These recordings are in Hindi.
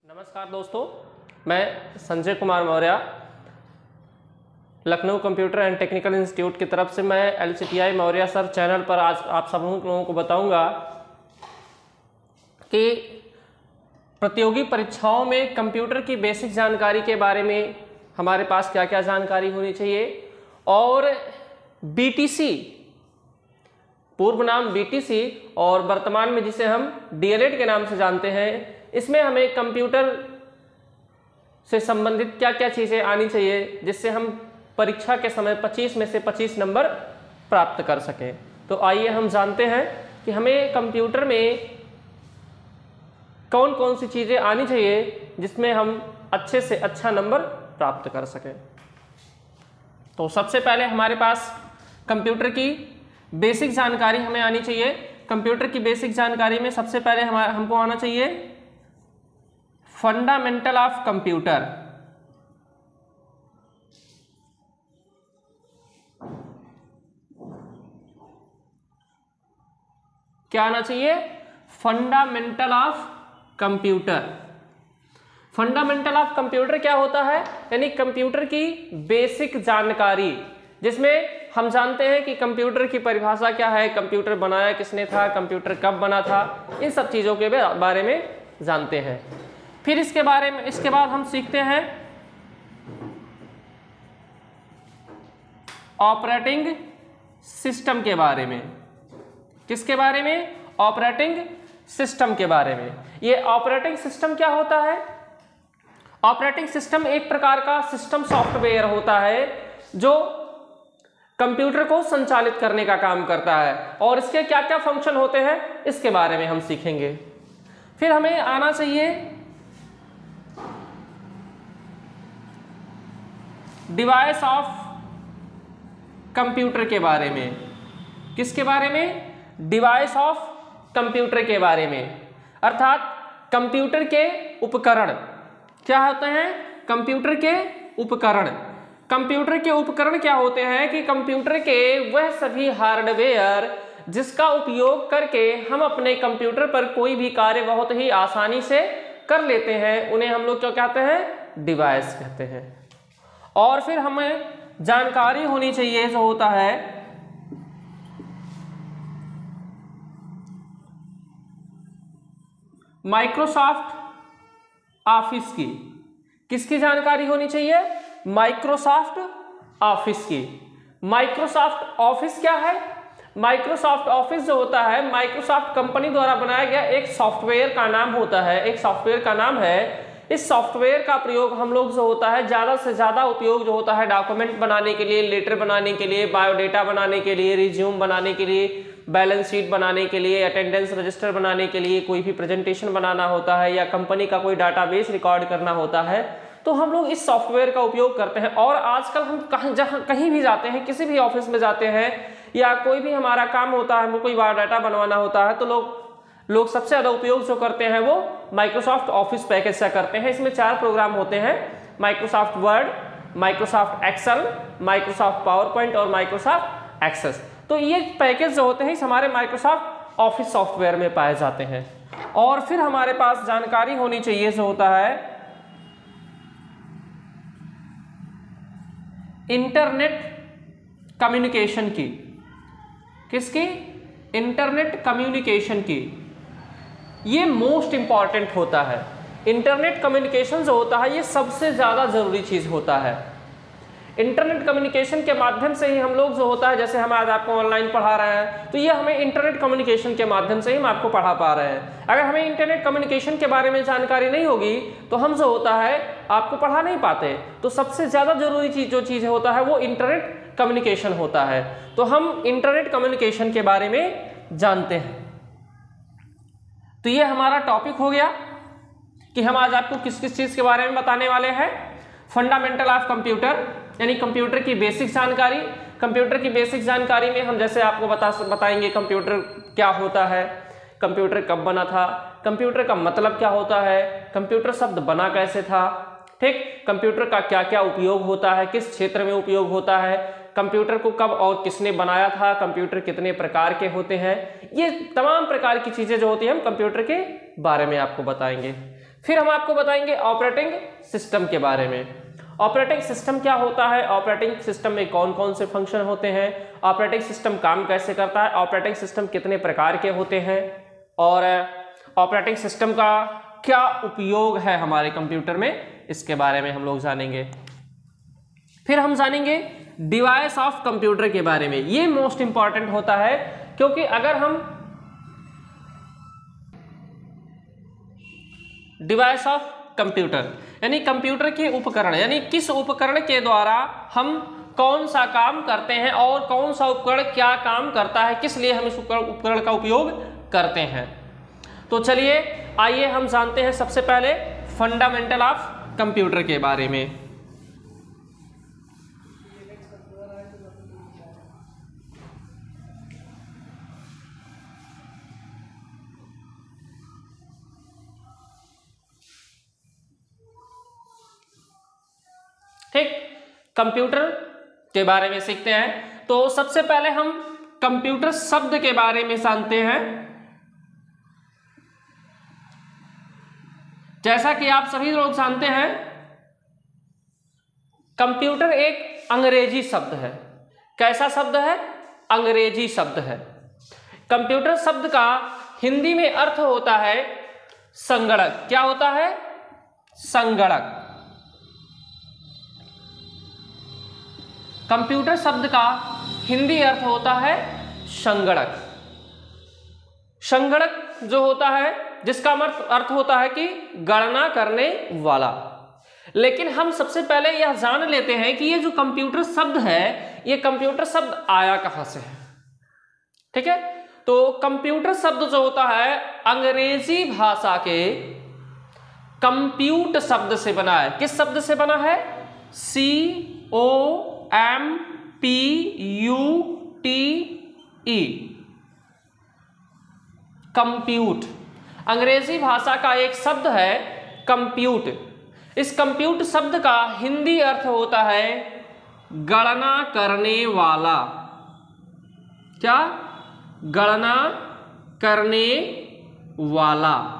नमस्कार दोस्तों, मैं Sanjay Kumar Maurya Lucknow computer and technical institute की तरफ से मैं LCTI मौर्य सर चैनल पर आज आप सब लोगों को बताऊंगा कि प्रतियोगी परीक्षाओं में कंप्यूटर की बेसिक जानकारी के बारे में हमारे पास क्या क्या जानकारी होनी चाहिए और BTC, पूर्व नाम BTC और वर्तमान में जिसे हम DLED के नाम से जानते हैं, इसमें हमें कंप्यूटर से संबंधित क्या क्या चीज़ें आनी चाहिए जिससे हम परीक्षा के समय 25 में से 25 नंबर प्राप्त कर सकें। तो आइए हम जानते हैं कि हमें कंप्यूटर में कौन कौन सी चीज़ें आनी चाहिए जिसमें हम अच्छे से अच्छा नंबर प्राप्त कर सकें। तो सबसे पहले हमारे पास कंप्यूटर की बेसिक जानकारी हमें आनी चाहिए। कंप्यूटर की बेसिक जानकारी में सबसे पहले हमको आना चाहिए फंडामेंटल ऑफ कंप्यूटर। क्या आना चाहिए? Fundamental of computer. Fundamental of computer क्या होता है? यानी कंप्यूटर की बेसिक जानकारी, जिसमें हम जानते हैं कि कंप्यूटर की परिभाषा क्या है, कंप्यूटर बनाया किसने था, कंप्यूटर कब बना था, इन सब चीज़ों के बारे में जानते हैं। फिर इसके बाद हम सीखते हैं ऑपरेटिंग सिस्टम के बारे में। किसके बारे में? ऑपरेटिंग सिस्टम के बारे में। ये ऑपरेटिंग सिस्टम क्या होता है? ऑपरेटिंग सिस्टम एक प्रकार का सिस्टम सॉफ्टवेयर होता है जो कंप्यूटर को संचालित करने का काम करता है और इसके क्या क्या फंक्शन होते हैं इसके बारे में हम सीखेंगे। फिर हमें आना चाहिए डिवाइस ऑफ कंप्यूटर के बारे में। किसके बारे में? डिवाइस ऑफ कंप्यूटर के बारे में, अर्थात कंप्यूटर के उपकरण क्या होते हैं? कंप्यूटर के उपकरण। कंप्यूटर के उपकरण क्या होते हैं कि कंप्यूटर के वह सभी हार्डवेयर जिसका उपयोग करके हम अपने कंप्यूटर पर कोई भी कार्य बहुत ही आसानी से कर लेते हैं, उन्हें हम लोग क्या कहते हैं? डिवाइस कहते हैं। और फिर हमें जानकारी होनी चाहिए जो होता है माइक्रोसॉफ्ट ऑफिस की। किसकी जानकारी होनी चाहिए? माइक्रोसॉफ्ट ऑफिस की। माइक्रोसॉफ्ट ऑफिस क्या है? माइक्रोसॉफ्ट ऑफिस जो होता है माइक्रोसॉफ्ट कंपनी द्वारा बनाया गया एक सॉफ्टवेयर का नाम होता है, एक सॉफ्टवेयर का नाम है। इस सॉफ्टवेयर का प्रयोग हम लोग जो होता है ज़्यादा से ज़्यादा उपयोग जो होता है डॉक्यूमेंट बनाने के लिए, लेटर बनाने के लिए, बायोडेटा बनाने के लिए, रिज्यूम बनाने के लिए, बैलेंस शीट बनाने के लिए, अटेंडेंस रजिस्टर बनाने के लिए, कोई भी प्रेजेंटेशन बनाना होता है या कंपनी का कोई डाटाबेस रिकॉर्ड करना होता है, तो हम लोग इस सॉफ्टवेयर का उपयोग करते हैं। और आजकल हम कहीं भी जाते हैं, किसी भी ऑफिस में जाते हैं या कोई भी हमारा काम होता है, हमको कोई बायोडाटा बनवाना होता है, तो लोग सबसे ज़्यादा उपयोग जो करते हैं वो माइक्रोसॉफ्ट ऑफिस पैकेज से करते हैं। इसमें 4 प्रोग्राम होते हैं, Microsoft Word, Microsoft Excel, Microsoft PowerPoint और माइक्रोसॉफ्ट एक्सेस। तो ये पैकेज जो होते हैं इस हमारे माइक्रोसॉफ्ट ऑफिस सॉफ्टवेयर में पाए जाते हैं। और फिर हमारे पास जानकारी होनी चाहिए जो होता है इंटरनेट कम्युनिकेशन की। किसकी? इंटरनेट कम्युनिकेशन की। ये मोस्ट इंपॉर्टेंट होता है। इंटरनेट कम्युनिकेशन जो होता है ये सबसे ज़्यादा ज़रूरी चीज़ होता है। इंटरनेट कम्युनिकेशन के माध्यम से ही हम लोग जो होता है, जैसे हम आज आपको ऑनलाइन पढ़ा रहे हैं, तो ये हमें इंटरनेट कम्युनिकेशन के माध्यम से ही हम आपको पढ़ा पा रहे हैं। अगर हमें इंटरनेट कम्युनिकेशन के बारे में जानकारी नहीं होगी तो हम जो होता है आपको पढ़ा नहीं पाते। तो सबसे ज़्यादा जरूरी जो चीज़ होता है वो इंटरनेट कम्युनिकेशन होता है। तो हम इंटरनेट कम्युनिकेशन के बारे में जानते हैं। तो ये हमारा टॉपिक हो गया कि हम आज आपको किस किस चीज़ के बारे में बताने वाले हैं। फंडामेंटल ऑफ कंप्यूटर यानी कंप्यूटर की बेसिक जानकारी। कंप्यूटर की बेसिक जानकारी में हम जैसे आपको बताएंगे कंप्यूटर क्या होता है, कंप्यूटर कब बना था, कंप्यूटर का मतलब क्या होता है, कंप्यूटर शब्द बना कैसे था, ठीक, कंप्यूटर का क्या क्या उपयोग होता है, किस क्षेत्र में उपयोग होता है, कंप्यूटर को कब और किसने बनाया था, कंप्यूटर कितने प्रकार के होते हैं, ये तमाम प्रकार की चीज़ें जो होती हैं हम कंप्यूटर के बारे में आपको बताएंगे। फिर हम आपको बताएंगे ऑपरेटिंग सिस्टम के बारे में। ऑपरेटिंग सिस्टम क्या होता है, ऑपरेटिंग सिस्टम में कौन कौन से फंक्शन होते हैं, ऑपरेटिंग सिस्टम काम कैसे करता है, ऑपरेटिंग सिस्टम कितने प्रकार के होते हैं, और ऑपरेटिंग सिस्टम का क्या उपयोग है हमारे कंप्यूटर में, इसके बारे में हम लोग जानेंगे। फिर हम जानेंगे डिवाइस ऑफ कंप्यूटर के बारे में। ये मोस्ट इंपॉर्टेंट होता है, क्योंकि अगर हम डिवाइस ऑफ कंप्यूटर यानी कंप्यूटर के उपकरण, यानी किस उपकरण के द्वारा हम कौन सा काम करते हैं और कौन सा उपकरण क्या काम करता है, किस लिए हम इस उपकरण का उपयोग करते हैं। तो चलिए आइए हम जानते हैं सबसे पहले फंडामेंटल ऑफ कंप्यूटर के बारे में। ठीक, कंप्यूटर के बारे में सीखते हैं। तो सबसे पहले हम कंप्यूटर शब्द के बारे में जानते हैं। जैसा कि आप सभी लोग जानते हैं, कंप्यूटर एक अंग्रेजी शब्द है। कैसा शब्द है? अंग्रेजी शब्द है। कंप्यूटर शब्द का हिंदी में अर्थ होता है संगणक। क्या होता है? संगणक। कंप्यूटर शब्द का हिंदी अर्थ होता है संगणक। संगणक जो होता है, जिसका अर्थ होता है कि गणना करने वाला। लेकिन हम सबसे पहले यह जान लेते हैं कि ये जो कंप्यूटर शब्द है, ये कंप्यूटर शब्द आया कहां से है। ठीक है, तो कंप्यूटर शब्द जो होता है अंग्रेजी भाषा के कंप्यूट शब्द से बना है। किस शब्द से बना है? COMPUTE, compute. अंग्रेजी भाषा का एक शब्द है कंप्यूट। इस कंप्यूट शब्द का हिंदी अर्थ होता है गणना करने वाला। क्या? गणना करने वाला।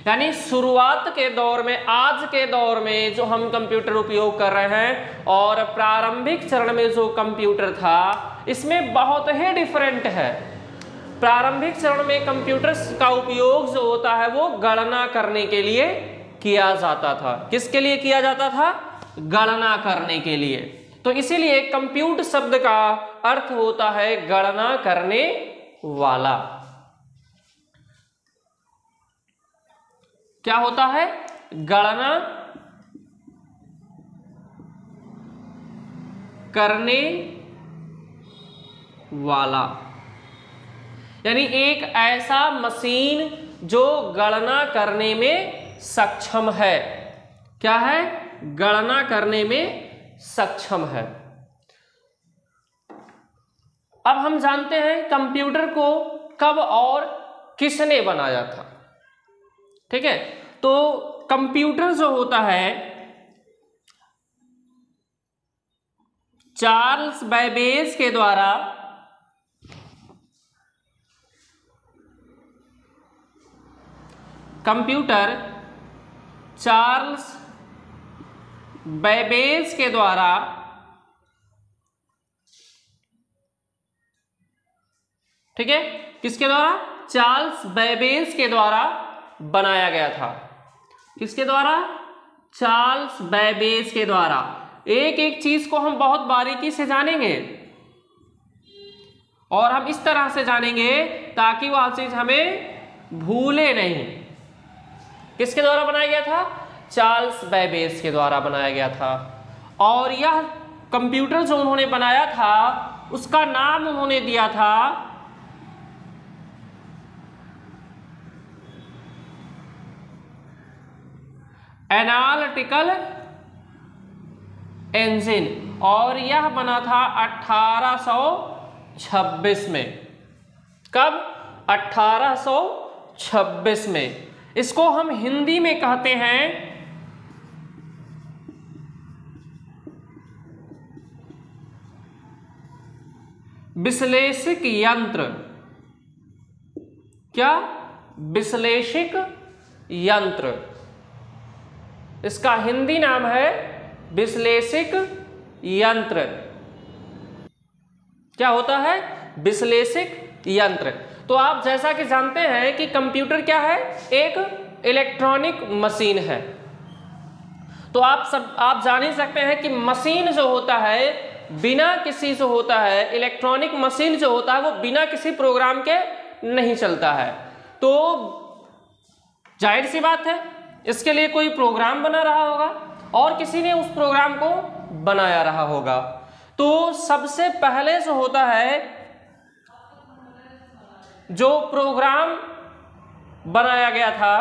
यानी शुरुआत के दौर में, आज के दौर में जो हम कंप्यूटर उपयोग कर रहे हैं और प्रारंभिक चरण में जो कंप्यूटर था, इसमें बहुत ही डिफरेंट है। प्रारंभिक चरण में कंप्यूटर का उपयोग जो होता है वो गणना करने के लिए किया जाता था। किसके लिए किया जाता था? गणना करने के लिए। तो इसीलिए कंप्यूट शब्द का अर्थ होता है गणना करने वाला। क्या होता है? गणना करने वाला। यानी एक ऐसा मशीन जो गणना करने में सक्षम है। क्या है? गणना करने में सक्षम है। अब हम जानते हैं कंप्यूटर को कब और किसने बनाया था। ठीक है, तो कंप्यूटर जो होता है चार्ल्स बैबेज के द्वारा चार्ल्स बैबेज के द्वारा ठीक है, किसके द्वारा? चार्ल्स बैबेज के द्वारा बनाया गया था। किसके द्वारा? चार्ल्स बैबेज के द्वारा। एक एक चीज को हम बहुत बारीकी से जानेंगे और हम इस तरह से जानेंगे ताकि वह चीज हमें भूले नहीं। किसके द्वारा बनाया गया था? चार्ल्स बैबेज के द्वारा बनाया गया था। और यह कंप्यूटर जो उन्होंने बनाया था उसका नाम उन्होंने दिया था एनालिटिकल इंजन, और यह बना था 1826 में। कब? 1826 में। इसको हम हिंदी में कहते हैं विश्लेषक यंत्र। क्या? विश्लेषक यंत्र। इसका हिंदी नाम है विश्लेषिक यंत्र। क्या होता है? विश्लेषिक यंत्र। तो आप जैसा कि जानते हैं कि कंप्यूटर क्या है? एक इलेक्ट्रॉनिक मशीन है। तो आप जान ही सकते हैं कि मशीन जो होता है बिना किसी जो होता है, इलेक्ट्रॉनिक मशीन जो होता है वो बिना किसी प्रोग्राम के नहीं चलता है। तो जाहिर सी बात है इसके लिए कोई प्रोग्राम बना रहा होगा और किसी ने उस प्रोग्राम को बनाया रहा होगा। तो सबसे पहले जो होता है जो प्रोग्राम बनाया गया था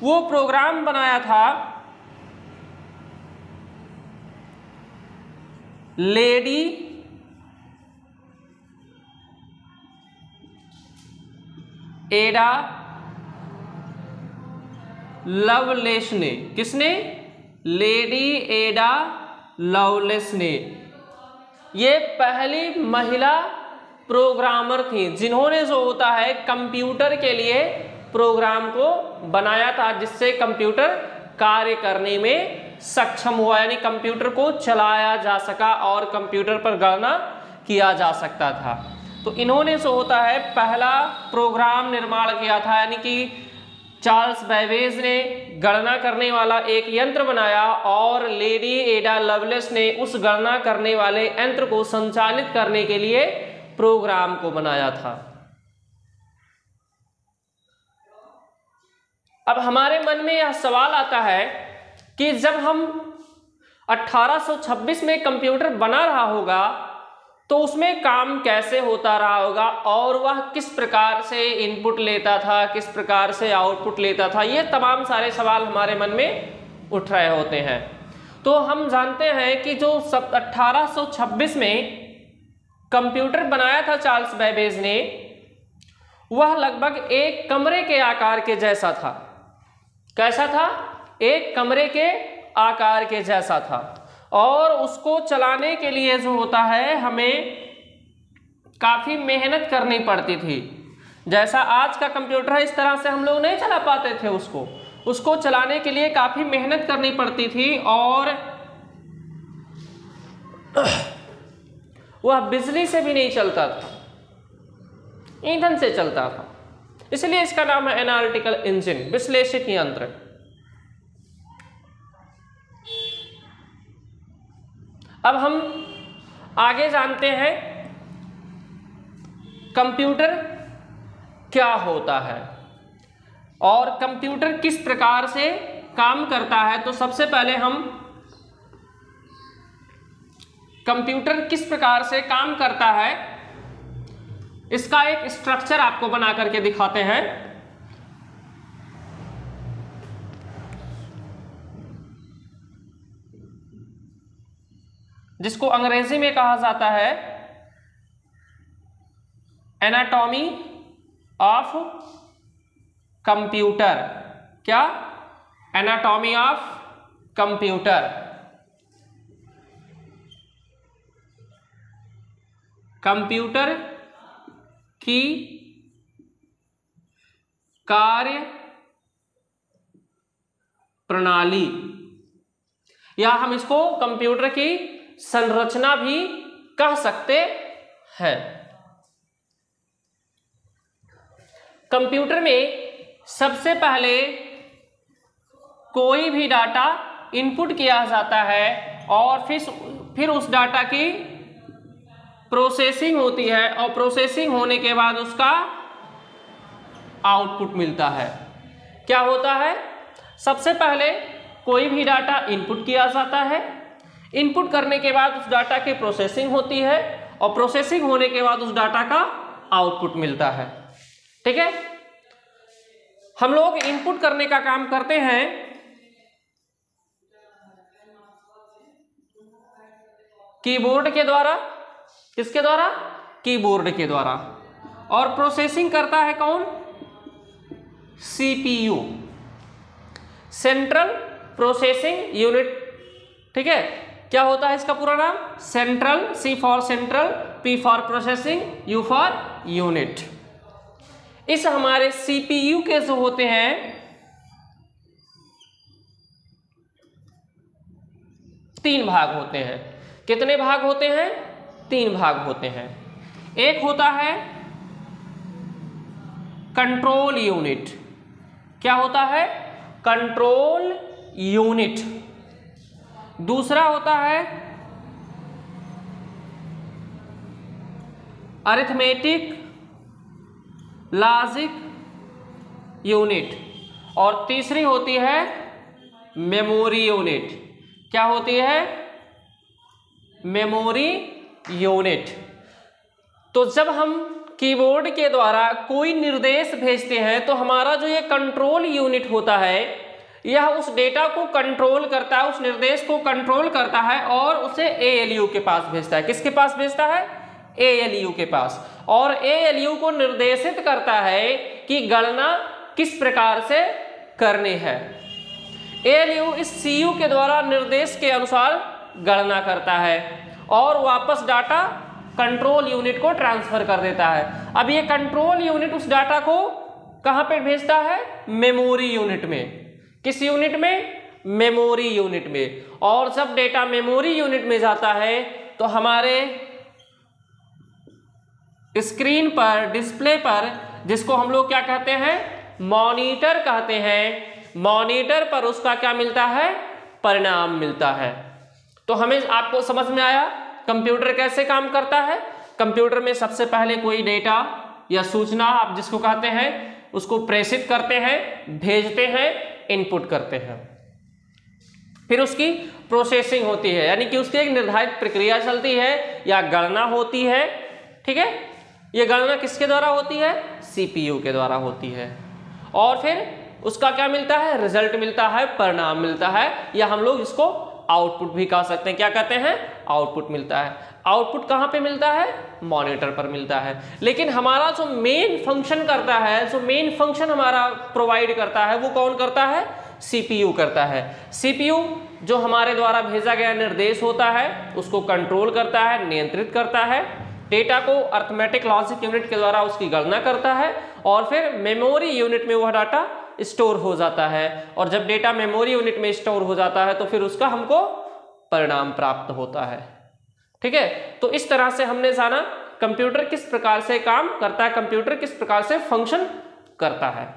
वो प्रोग्राम बनाया था लेडी एडा लवलेस ने। किसने? लेडी एडा लवलेस ने। ये पहली महिला प्रोग्रामर थी जिन्होंने जो होता है कंप्यूटर के लिए प्रोग्राम को बनाया था जिससे कंप्यूटर कार्य करने में सक्षम हुआ, यानी कंप्यूटर को चलाया जा सका और कंप्यूटर पर गणना किया जा सकता था। तो इन्होंने जो होता है पहला प्रोग्राम निर्माण किया था, यानी कि चार्ल्स बैबेज ने गणना करने वाला एक यंत्र बनाया और लेडी एडा लवलेस ने उस गणना करने वाले यंत्र को संचालित करने के लिए प्रोग्राम को बनाया था। अब हमारे मन में यह सवाल आता है कि जब हम 1826 में कंप्यूटर बना रहा होगा तो उसमें काम कैसे होता रहा होगा और वह किस प्रकार से इनपुट लेता था, किस प्रकार से आउटपुट लेता था, ये तमाम सारे सवाल हमारे मन में उठ रहे होते हैं। तो हम जानते हैं कि जो 1826 में कंप्यूटर बनाया था चार्ल्स बैबेज ने वह लगभग एक कमरे के आकार के जैसा था। कैसा था? एक कमरे के आकार के जैसा था और उसको चलाने के लिए जो होता है हमें काफ़ी मेहनत करनी पड़ती थी। जैसा आज का कंप्यूटर है इस तरह से हम लोग नहीं चला पाते थे उसको चलाने के लिए काफ़ी मेहनत करनी पड़ती थी और वह बिजली से भी नहीं चलता था, ईंधन से चलता था। इसलिए इसका नाम है एनालिटिकल इंजन, विश्लेषिक यंत्र। अब हम आगे जानते हैं कंप्यूटर क्या होता है और कंप्यूटर किस प्रकार से काम करता है। तो सबसे पहले हम कंप्यूटर किस प्रकार से काम करता है इसका एक स्ट्रक्चर आपको बना करके दिखाते हैं। जिसको अंग्रेजी में कहा जाता है एनाटॉमी ऑफ कंप्यूटर। क्या? Anatomy of computer. कंप्यूटर की कार्य प्रणाली या हम इसको कंप्यूटर की संरचना भी कह सकते हैं। कंप्यूटर में सबसे पहले कोई भी डाटा इनपुट किया जाता है और फिर उस डाटा की प्रोसेसिंग होती है और प्रोसेसिंग होने के बाद उसका आउटपुट मिलता है। क्या होता है? सबसे पहले कोई भी डाटा इनपुट किया जाता है, इनपुट करने के बाद उस डाटा की प्रोसेसिंग होती है और प्रोसेसिंग होने के बाद उस डाटा का आउटपुट मिलता है। ठीक है, हम लोग इनपुट करने का काम करते हैं कीबोर्ड के द्वारा। किसके द्वारा? कीबोर्ड के द्वारा। और प्रोसेसिंग करता है कौन? CPU, central processing unit. ठीक है, क्या होता है इसका पूरा नाम? Central, C for central, P for processing, U for unit. इस हमारे सीपीयू के जो होते हैं 3 भाग होते हैं। कितने भाग होते हैं? 3 भाग होते हैं। एक होता है कंट्रोल यूनिट। क्या होता है? Control unit. दूसरा होता है अरिथमेटिक लॉजिक यूनिट और तीसरी होती है मेमोरी यूनिट। क्या होती है? Memory unit. तो जब हम कीबोर्ड के द्वारा कोई निर्देश भेजते हैं तो हमारा जो ये कंट्रोल यूनिट होता है यह उस डेटा को कंट्रोल करता है, उस निर्देश को कंट्रोल करता है और उसे ALU के पास भेजता है। किसके पास भेजता है? ALU के पास। और ALU को निर्देशित करता है कि गणना किस प्रकार से करनी है। ALU इस CU के द्वारा निर्देश के अनुसार गणना करता है और वापस डाटा कंट्रोल यूनिट को ट्रांसफर कर देता है। अब ये कंट्रोल यूनिट उस डाटा को कहां पे भेजता है? मेमोरी यूनिट में। किस यूनिट में? मेमोरी यूनिट में। और जब डेटा मेमोरी यूनिट में जाता है तो हमारे स्क्रीन पर, डिस्प्ले पर, जिसको हम लोग क्या कहते हैं? मॉनिटर कहते हैं। मॉनिटर पर उसका क्या मिलता है? परिणाम मिलता है। तो हमें आपको समझ में आया कंप्यूटर कैसे काम करता है। कंप्यूटर में सबसे पहले कोई डेटा या सूचना आप जिसको कहते हैं उसको प्रेषित करते हैं, भेजते हैं, इनपुट करते हैं। फिर उसकी प्रोसेसिंग होती है, यानी कि उसकी एक निर्धारित प्रक्रिया चलती है या गणना होती है। ठीक है, ये गणना किसके द्वारा होती है? CPU के द्वारा होती है। और फिर उसका क्या मिलता है? रिजल्ट मिलता है, परिणाम मिलता है, या हम लोग इसको आउटपुट भी कह सकते हैं। क्या कहते हैं? आउटपुट मिलता है। आउटपुट कहाँ पे मिलता है? मॉनिटर पर मिलता है। लेकिन हमारा जो मेन फंक्शन करता है, जो मेन फंक्शन हमारा प्रोवाइड करता है, वो कौन करता है? CPU करता है। CPU जो हमारे द्वारा भेजा गया निर्देश होता है उसको कंट्रोल करता है, नियंत्रित करता है, डेटा को अरिथमेटिक लॉजिक यूनिट के द्वारा उसकी गणना करता है और फिर मेमोरी यूनिट में वह डाटा स्टोर हो जाता है। और जब डेटा मेमोरी यूनिट में स्टोर हो जाता है तो फिर उसका हमको परिणाम प्राप्त होता है। ठीक है, तो इस तरह से हमने जाना कंप्यूटर किस प्रकार से काम करता है, कंप्यूटर किस प्रकार से फंक्शन करता है।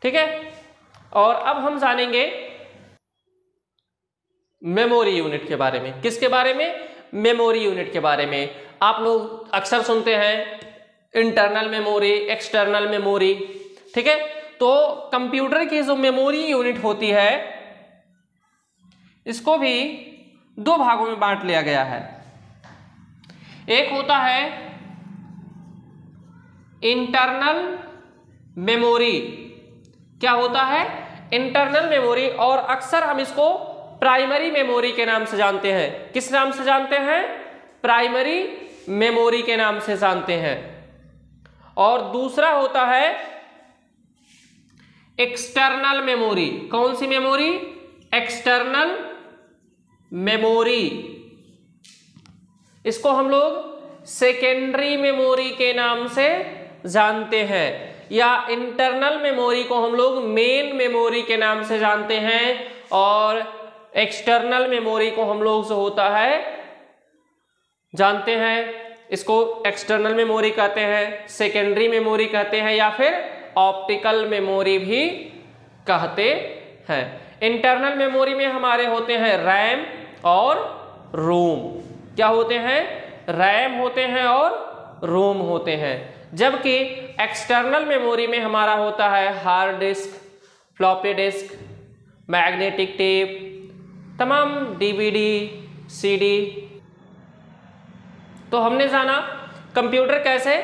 ठीक है, और अब हम जानेंगे मेमोरी यूनिट के बारे में। किसके बारे में? मेमोरी यूनिट के बारे में। आप लोग अक्सर सुनते हैं इंटरनल मेमोरी, एक्सटर्नल मेमोरी। ठीक है, तो कंप्यूटर की जो मेमोरी यूनिट होती है इसको भी 2 भागों में बांट लिया गया है। एक होता है इंटरनल मेमोरी। क्या होता है? इंटरनल मेमोरी, और अक्सर हम इसको प्राइमरी मेमोरी के नाम से जानते हैं। किस नाम से जानते हैं? प्राइमरी मेमोरी के नाम से जानते हैं। और दूसरा होता है एक्सटर्नल मेमोरी। कौन सी मेमोरी? External memory. इसको हम लोग सेकेंडरी मेमोरी के नाम से जानते हैं, या इंटरनल मेमोरी को हम लोग मेन मेमोरी के नाम से जानते हैं, और एक्सटर्नल मेमोरी को हम लोग जो होता है जानते हैं, इसको एक्सटर्नल मेमोरी कहते हैं, सेकेंडरी मेमोरी कहते हैं, या फिर ऑप्टिकल मेमोरी भी कहते हैं। इंटरनल मेमोरी में हमारे होते हैं रैम और रोम। क्या होते हैं? रैम होते हैं और रोम होते हैं। जबकि एक्सटर्नल मेमोरी में हमारा होता है hard disk, floppy disk, magnetic tape, तमाम DVD, CD। तो हमने जाना कंप्यूटर कैसे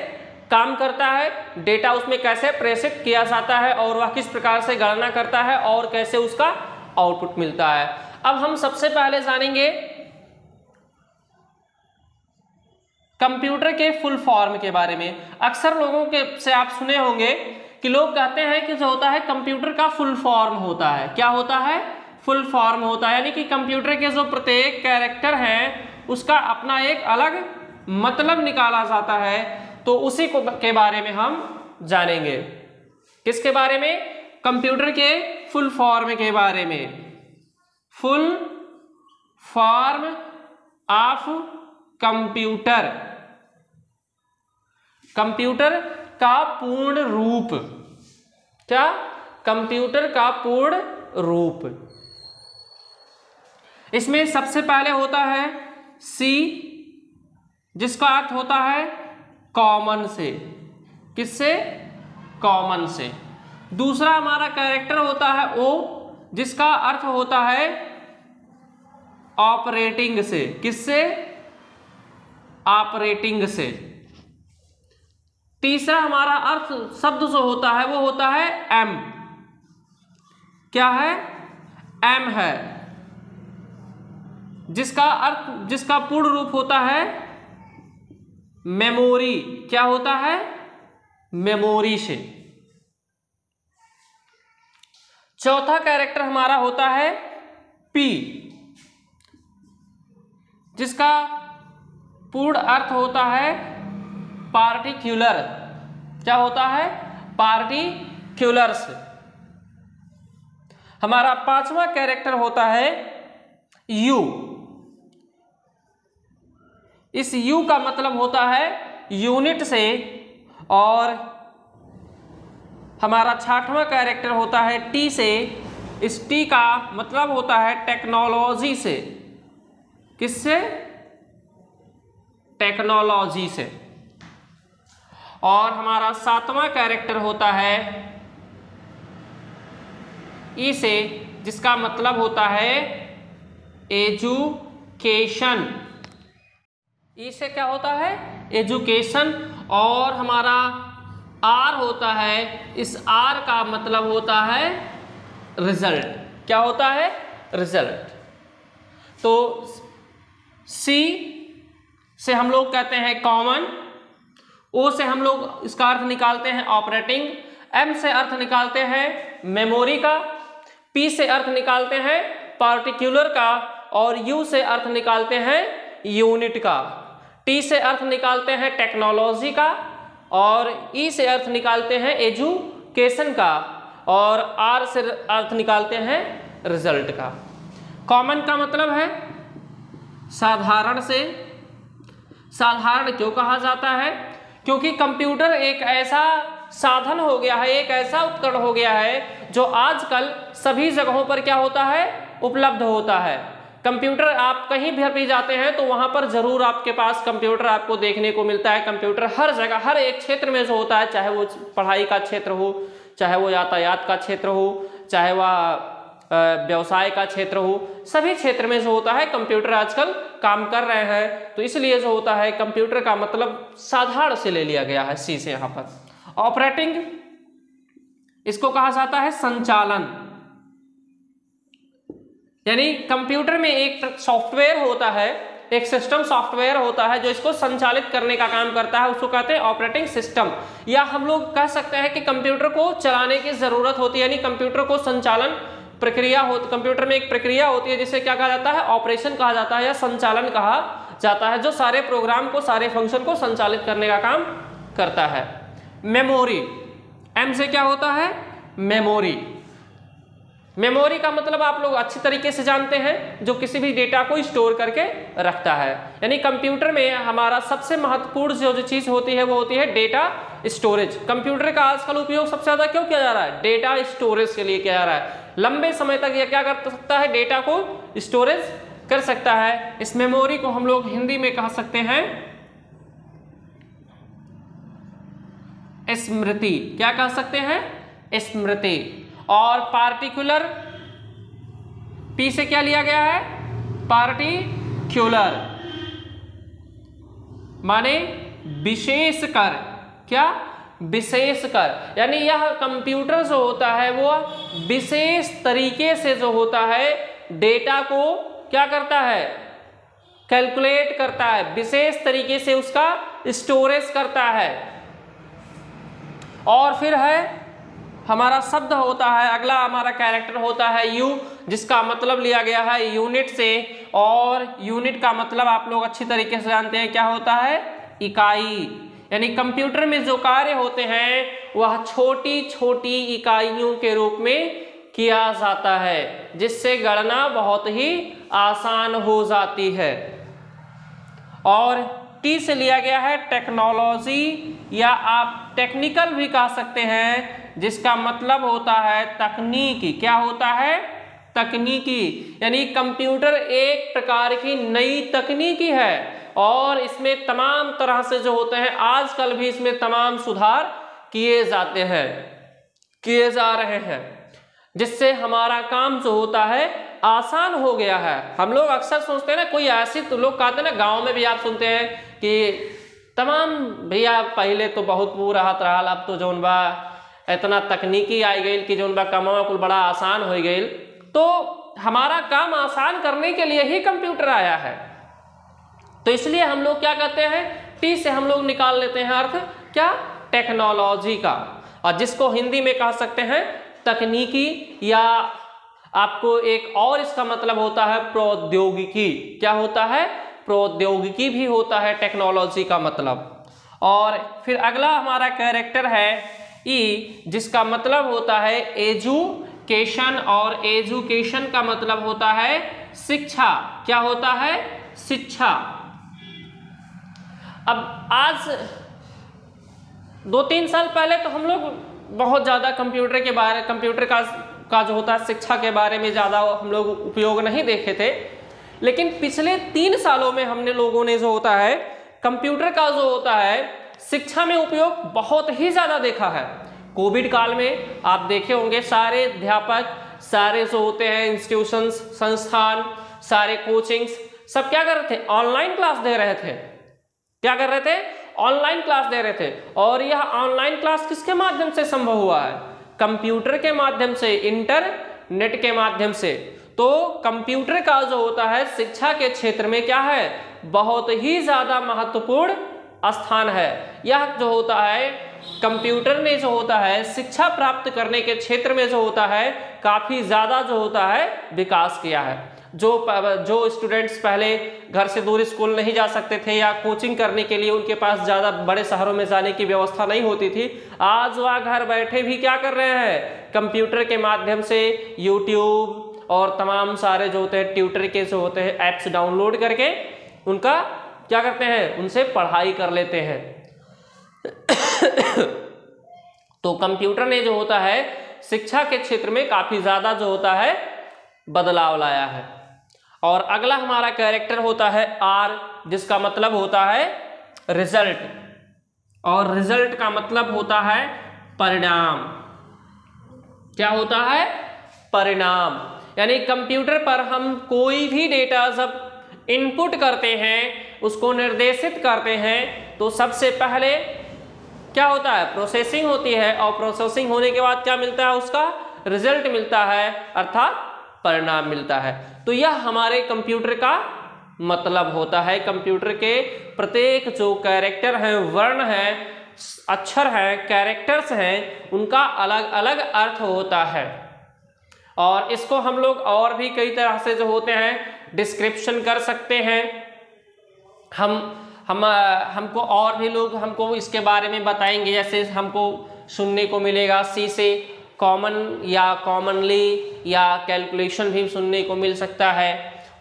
काम करता है, डेटा उसमें कैसे प्रेषित किया जाता है और वह किस प्रकार से गणना करता है और कैसे उसका आउटपुट मिलता है। अब हम सबसे पहले जानेंगे कंप्यूटर के फुल फॉर्म के बारे में। अक्सर लोगों के से आप सुने होंगे कि लोग कहते हैं कि जो होता है कंप्यूटर का फुल फॉर्म होता है। क्या होता है? फुल फॉर्म होता है, यानी कि कंप्यूटर के जो प्रत्येक कैरेक्टर हैं उसका अपना एक अलग मतलब निकाला जाता है। तो उसी को के बारे में हम जानेंगे। किसके बारे में? कंप्यूटर के फुल फॉर्म के बारे में। Full form of computer, computer का पूर्ण रूप। क्या? कंप्यूटर का पूर्ण रूप। इसमें सबसे पहले होता है सी, जिसका अर्थ होता है कॉमन से। किससे? कॉमन से। दूसरा हमारा कैरेक्टर होता है ओ, जिसका अर्थ होता है ऑपरेटिंग से। किससे? ऑपरेटिंग से। तीसरा हमारा अर्थ शब्द जो होता है वो होता है एम। क्या है? एम है, जिसका अर्थ, जिसका पूर्ण रूप होता है मेमोरी। क्या होता है? मेमोरी से। चौथा कैरेक्टर हमारा होता है पी, जिसका पूर्ण अर्थ होता है पार्टिक्युलर। क्या होता है? पार्टिक्युलर्स। हमारा पांचवा कैरेक्टर होता है यू। इस यू का मतलब होता है यूनिट से। और हमारा छठवां कैरेक्टर होता है टी से। इस टी का मतलब होता है टेक्नोलॉजी से। किससे? टेक्नोलॉजी से। और हमारा सातवां कैरेक्टर होता है ई से, जिसका मतलब होता है एजुकेशन। ई से क्या होता है? एजुकेशन। और हमारा आर होता है, इस आर का मतलब होता है रिजल्ट। क्या होता है? रिजल्ट। तो सी से हम लोग कहते हैं कॉमन, ओ से हम लोग इसका अर्थ निकालते हैं ऑपरेटिंग, एम से अर्थ निकालते हैं मेमोरी का, पी से अर्थ निकालते हैं पार्टिकुलर का, और यू से अर्थ निकालते हैं यूनिट का, टी से अर्थ निकालते हैं टेक्नोलॉजी का, और ई से अर्थ निकालते हैं एजुकेशन का, और आर से अर्थ निकालते हैं रिजल्ट का। कॉमन का मतलब है साधारण से। साधारण क्यों कहा जाता है? क्योंकि कंप्यूटर एक ऐसा साधन हो गया है, एक ऐसा उपकरण हो गया है जो आजकल सभी जगहों पर क्या होता है? उपलब्ध होता है। कंप्यूटर आप कहीं भी जाते हैं तो वहां पर जरूर आपके पास कंप्यूटर आपको देखने को मिलता है। कंप्यूटर हर जगह, हर एक क्षेत्र में जो होता है, चाहे वो पढ़ाई का क्षेत्र हो, चाहे वो यातायात का क्षेत्र हो, चाहे वह व्यवसाय का क्षेत्र हो, सभी क्षेत्र में जो होता है कंप्यूटर आजकल काम कर रहे हैं। तो इसलिए जो होता है कंप्यूटर का मतलब साधारण से ले लिया गया है सी से। यहाँ पर ऑपरेटिंग, इसको कहा जाता है संचालन। यानी कंप्यूटर में एक सॉफ्टवेयर होता है, एक सिस्टम सॉफ्टवेयर होता है जो इसको संचालित करने का काम करता है, उसको कहते हैं ऑपरेटिंग सिस्टम। या हम लोग कह सकते हैं कि कंप्यूटर को चलाने की जरूरत होती है, यानी कंप्यूटर को संचालन प्रक्रिया हो, कंप्यूटर में एक प्रक्रिया होती है जिसे क्या कहा जाता है? ऑपरेशन कहा जाता है या संचालन कहा जाता है, जो सारे प्रोग्राम को, सारे फंक्शन को संचालित करने का काम करता है। मेमोरी, एम से क्या होता है? मेमोरी। मेमोरी का मतलब आप लोग अच्छी तरीके से जानते हैं, जो किसी भी डेटा को स्टोर करके रखता है। यानी कंप्यूटर में हमारा सबसे महत्वपूर्ण जो चीज होती है वो होती है डेटा स्टोरेज। कंप्यूटर का आजकल उपयोग सबसे ज्यादा क्यों किया जा रहा है? डेटा स्टोरेज के लिए किया जा रहा है। लंबे समय तक यह क्या कर सकता है? डेटा को स्टोरेज कर सकता है। इस मेमोरी को हम लोग हिंदी में कह सकते हैं स्मृति। क्या कह सकते हैं? स्मृति। और पार्टिकुलर, पी से क्या लिया गया है? पार्टिक्युलर, माने विशेषकर। क्या? विशेषकर। यानी यह कंप्यूटर जो होता है वो विशेष तरीके से जो होता है डेटा को क्या करता है? कैलकुलेट करता है, विशेष तरीके से उसका स्टोरेज करता है। और फिर है हमारा शब्द होता है, अगला हमारा कैरेक्टर होता है यू, जिसका मतलब लिया गया है यूनिट से। और यूनिट का मतलब आप लोग अच्छी तरीके से जानते हैं क्या होता है? इकाई। यानी कंप्यूटर में जो कार्य होते हैं वह छोटी छोटी इकाइयों के रूप में किया जाता है, जिससे गणना बहुत ही आसान हो जाती है। और टी से लिया गया है टेक्नोलॉजी, या आप टेक्निकल भी कह सकते हैं, जिसका मतलब होता है तकनीकी। क्या होता है? तकनीकी। यानी कंप्यूटर एक प्रकार की नई तकनीकी है और इसमें तमाम तरह से जो होते हैं, आजकल भी इसमें तमाम सुधार किए जाते हैं, किए जा रहे हैं, जिससे हमारा काम जो होता है आसान हो गया है। हम लोग अक्सर सोचते हैं ना, कोई ऐसी तो लोग कहते हैं ना, गांव में भी आप सुनते हैं कि तमाम भैया पहले तो बहुत बुरा हाथ रहा, अब तो जौन बा इतना तकनीकी आई गई कि जौन बा कमावा कुल बड़ा आसान हो गई। तो हमारा काम आसान करने के लिए ही कंप्यूटर आया है। तो इसलिए हम लोग क्या कहते हैं, टी से हम लोग निकाल लेते हैं अर्थ क्या? टेक्नोलॉजी का, और जिसको हिंदी में कह सकते हैं तकनीकी, या आपको एक और इसका मतलब होता है प्रौद्योगिकी। क्या होता है? प्रौद्योगिकी भी होता है टेक्नोलॉजी का मतलब। और फिर अगला हमारा कैरेक्टर है ई, जिसका मतलब होता है एजुकेशन, और एजुकेशन का मतलब होता है शिक्षा। क्या होता है? शिक्षा। अब आज 2-3 साल पहले तो हम लोग बहुत ज़्यादा कंप्यूटर का जो होता है शिक्षा के बारे में ज़्यादा हम लोग उपयोग नहीं देखे थे, लेकिन पिछले 3 सालों में हमने लोगों ने जो होता है कंप्यूटर का जो होता है शिक्षा में उपयोग बहुत ही ज़्यादा देखा है। कोविड काल में आप देखे होंगे, सारे अध्यापक, सारे जो होते हैं इंस्टीट्यूशंस, संस्थान, सारे कोचिंग्स, सब क्या कर रहे थे? ऑनलाइन क्लास दे रहे थे। क्या कर रहे थे? ऑनलाइन क्लास दे रहे थे। और यह ऑनलाइन क्लास किसके माध्यम से संभव हुआ है? कंप्यूटर के माध्यम से, इंटरनेट के माध्यम से। तो कंप्यूटर का जो होता है शिक्षा के क्षेत्र में क्या है? बहुत ही ज्यादा महत्वपूर्ण स्थान है। यह जो होता है कंप्यूटर ने जो होता है शिक्षा प्राप्त करने के क्षेत्र में जो होता है काफी ज्यादा जो होता है विकास किया है। जो स्टूडेंट्स पहले घर से दूर स्कूल नहीं जा सकते थे, या कोचिंग करने के लिए उनके पास ज़्यादा बड़े शहरों में जाने की व्यवस्था नहीं होती थी, आज वह घर बैठे भी क्या कर रहे हैं? कंप्यूटर के माध्यम से यूट्यूब और तमाम सारे जो होते हैं ट्यूटर के जो होते हैं ऐप्स डाउनलोड करके उनका क्या करते हैं? उनसे पढ़ाई कर लेते हैं। तो कंप्यूटर ने जो होता है शिक्षा के क्षेत्र में काफ़ी ज़्यादा जो होता है बदलाव लाया है। और अगला हमारा कैरेक्टर होता है आर, जिसका मतलब होता है रिजल्ट, और रिजल्ट का मतलब होता है परिणाम। क्या होता है? परिणाम। यानी कंप्यूटर पर हम कोई भी डेटा जब इनपुट करते हैं, उसको निर्देशित करते हैं, तो सबसे पहले क्या होता है? प्रोसेसिंग होती है, और प्रोसेसिंग होने के बाद क्या मिलता है? उसका रिजल्ट मिलता है, अर्थात परिणाम मिलता है। तो यह हमारे कंप्यूटर का मतलब होता है। कंप्यूटर के प्रत्येक जो कैरेक्टर हैं, वर्ण हैं, अक्षर हैं, कैरेक्टर्स हैं, उनका अलग अलग अर्थ होता है। और इसको हम लोग और भी कई तरह से जो होते हैं डिस्क्रिप्शन कर सकते हैं। हमको और भी लोग हमको इसके बारे में बताएंगे। जैसे हमको सुनने को मिलेगा सी से कॉमन या कॉमनली या कैलकुलेशन भी सुनने को मिल सकता है।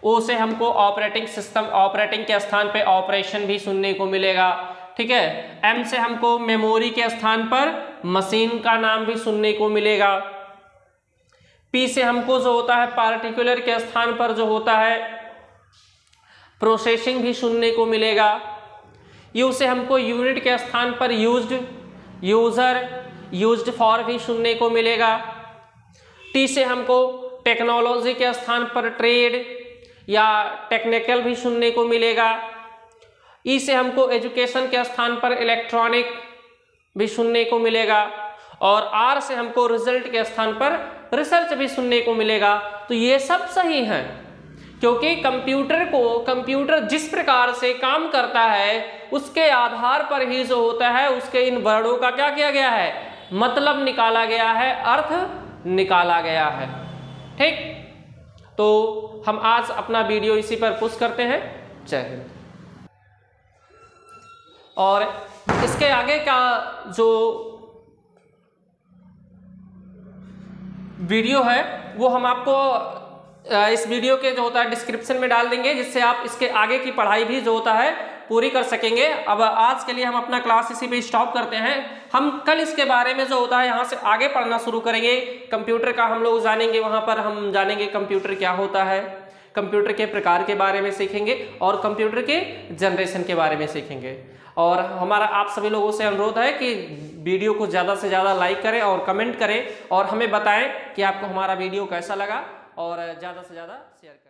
ओ से हमको ऑपरेटिंग सिस्टम, ऑपरेटिंग के स्थान पे ऑपरेशन भी सुनने को मिलेगा। ठीक है। एम से हमको मेमोरी के स्थान पर मशीन का नाम भी सुनने को मिलेगा। पी से हमको जो होता है पार्टिकुलर के स्थान पर जो होता है प्रोसेसिंग भी सुनने को मिलेगा। यू से हमको यूनिट के स्थान पर यूज्ड, यूजर, यूज्ड फॉर भी सुनने को मिलेगा। टी से हमको टेक्नोलॉजी के स्थान पर ट्रेड या टेक्निकल भी सुनने को मिलेगा। ई से हमको एजुकेशन के स्थान पर इलेक्ट्रॉनिक भी सुनने को मिलेगा। और आर से हमको रिजल्ट के स्थान पर रिसर्च भी सुनने को मिलेगा। तो ये सब सही है, क्योंकि कंप्यूटर जिस प्रकार से काम करता है उसके आधार पर ही जो होता है उसके इन वर्णों का क्या किया गया है? मतलब निकाला गया है, अर्थ निकाला गया है। ठीक, तो हम आज अपना वीडियो इसी पर पुश करते हैं। जय हिंद। और इसके आगे का जो वीडियो है वो हम आपको इस वीडियो के जो होता है डिस्क्रिप्शन में डाल देंगे, जिससे आप इसके आगे की पढ़ाई भी जो होता है पूरी कर सकेंगे। अब आज के लिए हम अपना क्लास इसी पे स्टॉप करते हैं। हम कल इसके बारे में जो होता है यहाँ से आगे पढ़ना शुरू करेंगे। कंप्यूटर का हम लोग जानेंगे, वहाँ पर हम जानेंगे कंप्यूटर क्या होता है, कंप्यूटर के प्रकार के बारे में सीखेंगे और कंप्यूटर के जनरेशन के बारे में सीखेंगे। और हमारा आप सभी लोगों से अनुरोध है कि वीडियो को ज़्यादा से ज़्यादा लाइक करें और कमेंट करें और हमें बताएं कि आपको हमारा वीडियो कैसा लगा और ज़्यादा से ज़्यादा शेयर करें।